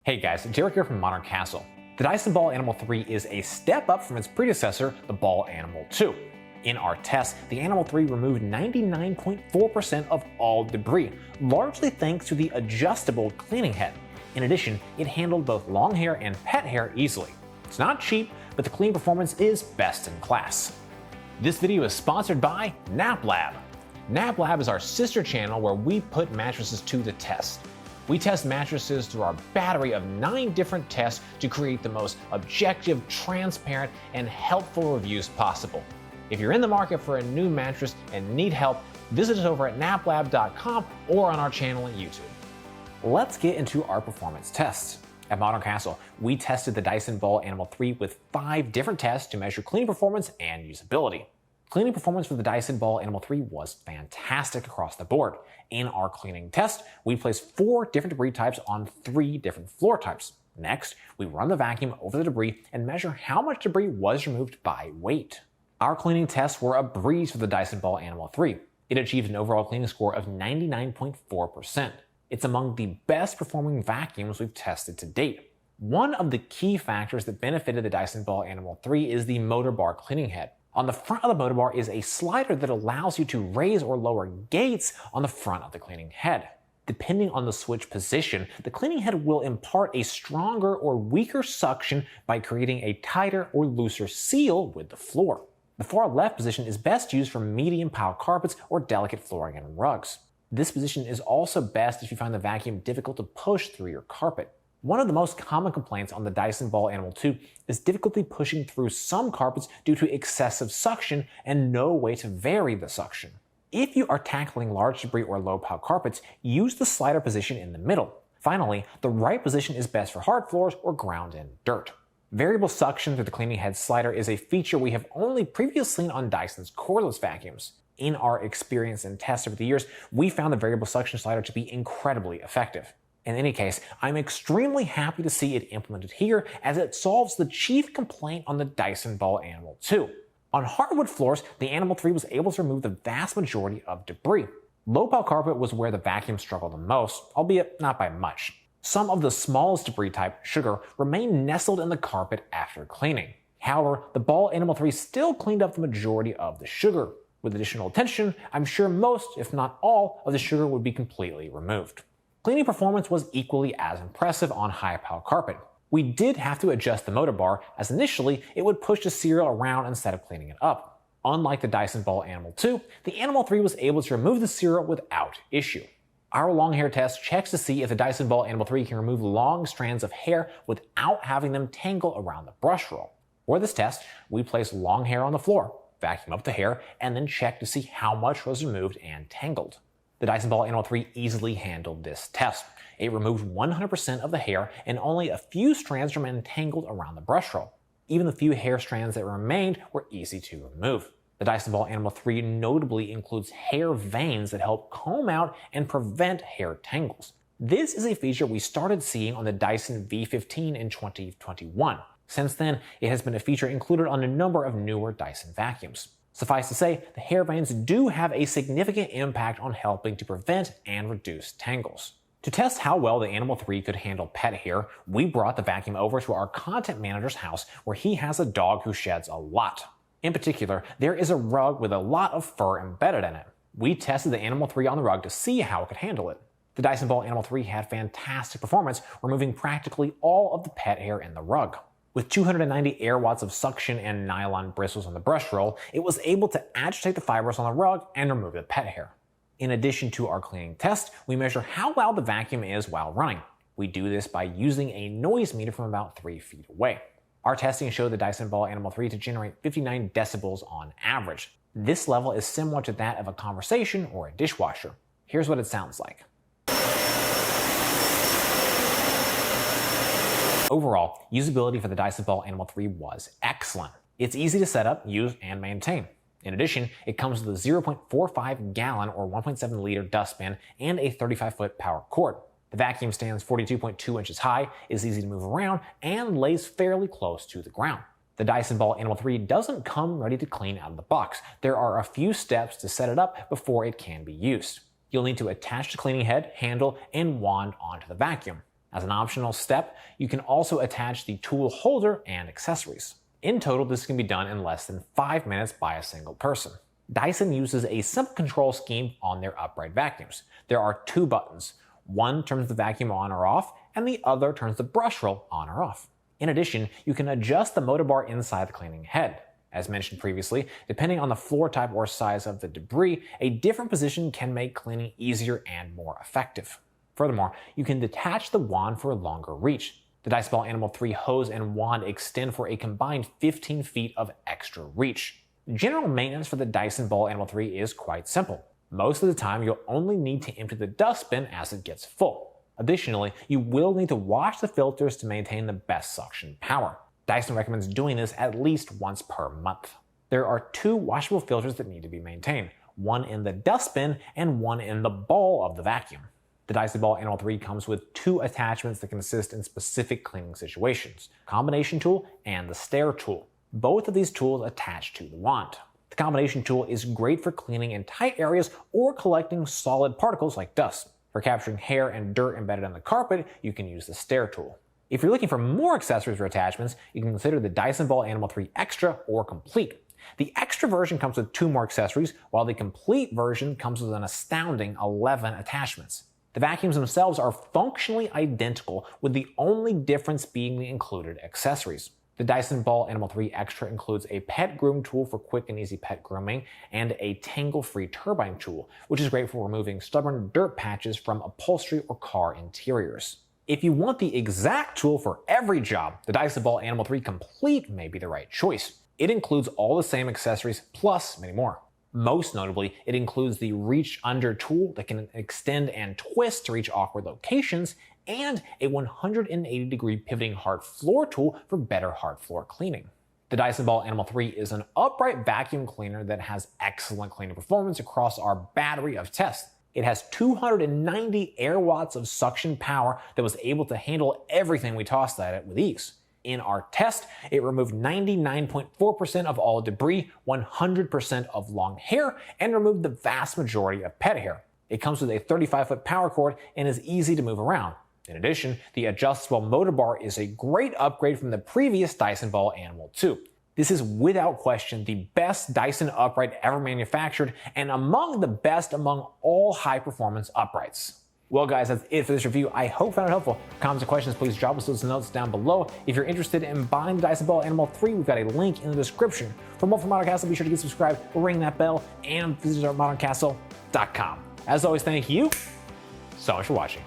Hey guys, Derek here from Modern Castle. The Dyson Ball Animal 3 is a step up from its predecessor, the Ball Animal 2. In our test, the Animal 3 removed 99.4% of all debris, largely thanks to the adjustable cleaning head. In addition, it handled both long hair and pet hair easily. It's not cheap, but the cleaning performance is best in class. This video is sponsored by NapLab. NapLab is our sister channel where we put mattresses to the test. We test mattresses through our battery of 9 different tests to create the most objective, transparent, and helpful reviews possible. If you're in the market for a new mattress and need help, visit us over at naplab.com or on our channel on YouTube. Let's get into our performance tests. At Modern Castle, we tested the Dyson Ball Animal 3 with 5 different tests to measure cleaning performance and usability. Cleaning performance for the Dyson Ball Animal 3 was fantastic across the board. In our cleaning test, we placed 4 different debris types on 3 different floor types. Next, we run the vacuum over the debris and measure how much debris was removed by weight. Our cleaning tests were a breeze for the Dyson Ball Animal 3. It achieved an overall cleaning score of 99.4%. It's among the best performing vacuums we've tested to date. One of the key factors that benefited the Dyson Ball Animal 3 is the motor bar cleaning head. On the front of the motor bar is a slider that allows you to raise or lower gates on the front of the cleaning head. Depending on the switch position, the cleaning head will impart a stronger or weaker suction by creating a tighter or looser seal with the floor. The far left position is best used for medium pile carpets or delicate flooring and rugs. This position is also best if you find the vacuum difficult to push through your carpet. One of the most common complaints on the Dyson Ball Animal 2 is difficulty pushing through some carpets due to excessive suction and no way to vary the suction. If you are tackling large debris or low pile carpets, use the slider position in the middle. Finally, the right position is best for hard floors or ground in dirt. Variable suction through the cleaning head slider is a feature we have only previously seen on Dyson's cordless vacuums. In our experience and tests over the years, we found the variable suction slider to be incredibly effective. In any case, I'm extremely happy to see it implemented here as it solves the chief complaint on the Dyson Ball Animal 2. On hardwood floors, the Animal 3 was able to remove the vast majority of debris. Low pile carpet was where the vacuum struggled the most, albeit not by much. Some of the smallest debris type, sugar, remained nestled in the carpet after cleaning. However, the Ball Animal 3 still cleaned up the majority of the sugar. With additional attention, I'm sure most, if not all, of the sugar would be completely removed. Cleaning performance was equally as impressive on high pile carpet. We did have to adjust the motor bar, as initially it would push the cereal around instead of cleaning it up. Unlike the Dyson Ball Animal 2, the Animal 3 was able to remove the cereal without issue. Our long hair test checks to see if the Dyson Ball Animal 3 can remove long strands of hair without having them tangle around the brush roll. For this test, we place long hair on the floor, vacuum up the hair, and then check to see how much was removed and tangled. The Dyson Ball Animal 3 easily handled this test. It removed 100% of the hair and only a few strands remained tangled around the brush roll. Even the few hair strands that remained were easy to remove. The Dyson Ball Animal 3 notably includes hair vanes that help comb out and prevent hair tangles. This is a feature we started seeing on the Dyson V15 in 2021. Since then, it has been a feature included on a number of newer Dyson vacuums. Suffice to say, the hair vanes do have a significant impact on helping to prevent and reduce tangles. To test how well the Animal 3 could handle pet hair, we brought the vacuum over to our content manager's house where he has a dog who sheds a lot. In particular, there is a rug with a lot of fur embedded in it. We tested the Animal 3 on the rug to see how it could handle it. The Dyson Ball Animal 3 had fantastic performance, removing practically all of the pet hair in the rug. With 290 air watts of suction and nylon bristles on the brush roll, it was able to agitate the fibers on the rug and remove the pet hair. In addition to our cleaning test, we measure how loud the vacuum is while running. We do this by using a noise meter from about 3 feet away. Our testing showed the Dyson Ball Animal 3 to generate 59 decibels on average. This level is similar to that of a conversation or a dishwasher. Here's what it sounds like. Overall, usability for the Dyson Ball Animal 3 was excellent. It's easy to set up, use, and maintain. In addition, it comes with a 0.45 gallon or 1.7 liter dustbin and a 35-foot power cord. The vacuum stands 42.2 inches high, is easy to move around, and lays fairly close to the ground. The Dyson Ball Animal 3 doesn't come ready to clean out of the box. There are a few steps to set it up before it can be used. You'll need to attach the cleaning head, handle, and wand onto the vacuum. As an optional step, you can also attach the tool holder and accessories. In total, this can be done in less than 5 minutes by a single person. Dyson uses a simple control scheme on their upright vacuums. There are 2 buttons. One turns the vacuum on or off, and the other turns the brush roll on or off. In addition, you can adjust the motor bar inside the cleaning head. As mentioned previously, depending on the floor type or size of the debris, a different position can make cleaning easier and more effective. Furthermore, you can detach the wand for a longer reach. The Dyson Ball Animal 3 hose and wand extend for a combined 15 feet of extra reach. General maintenance for the Dyson Ball Animal 3 is quite simple. Most of the time, you'll only need to empty the dustbin as it gets full. Additionally, you will need to wash the filters to maintain the best suction power. Dyson recommends doing this at least once per month. There are 2 washable filters that need to be maintained, one in the dustbin and one in the ball of the vacuum. The Dyson Ball Animal 3 comes with 2 attachments that can assist in specific cleaning situations, combination tool and the stair tool. Both of these tools attach to the wand. The combination tool is great for cleaning in tight areas or collecting solid particles like dust. For capturing hair and dirt embedded in the carpet, you can use the stair tool. If you're looking for more accessories or attachments, you can consider the Dyson Ball Animal 3 Extra or Complete. The Extra version comes with 2 more accessories, while the Complete version comes with an astounding 11 attachments. The vacuums themselves are functionally identical, with the only difference being the included accessories. The Dyson Ball Animal 3 Extra includes a pet groom tool for quick and easy pet grooming and a tangle-free turbine tool, which is great for removing stubborn dirt patches from upholstery or car interiors. If you want the exact tool for every job, the Dyson Ball Animal 3 Complete may be the right choice. It includes all the same accessories plus many more. Most notably, it includes the reach under tool that can extend and twist to reach awkward locations, and a 180-degree pivoting hard floor tool for better hard floor cleaning. The Dyson Ball Animal 3 is an upright vacuum cleaner that has excellent cleaning performance across our battery of tests. It has 290 air watts of suction power that was able to handle everything we tossed at it with ease. In our test, it removed 99.4% of all debris, 100% of long hair, and removed the vast majority of pet hair. It comes with a 35-foot power cord and is easy to move around. In addition, the adjustable motor bar is a great upgrade from the previous Dyson Ball Animal 2. This is without question the best Dyson upright ever manufactured and among the best among all high-performance uprights. Well guys, that's it for this review. I hope you found it helpful. Comments and questions, please drop us those notes down below. If you're interested in buying the Dyson Ball Animal 3, we've got a link in the description. For more from Modern Castle, be sure to get subscribed, ring that bell, and visit our moderncastle.com. As always, thank you so much for watching.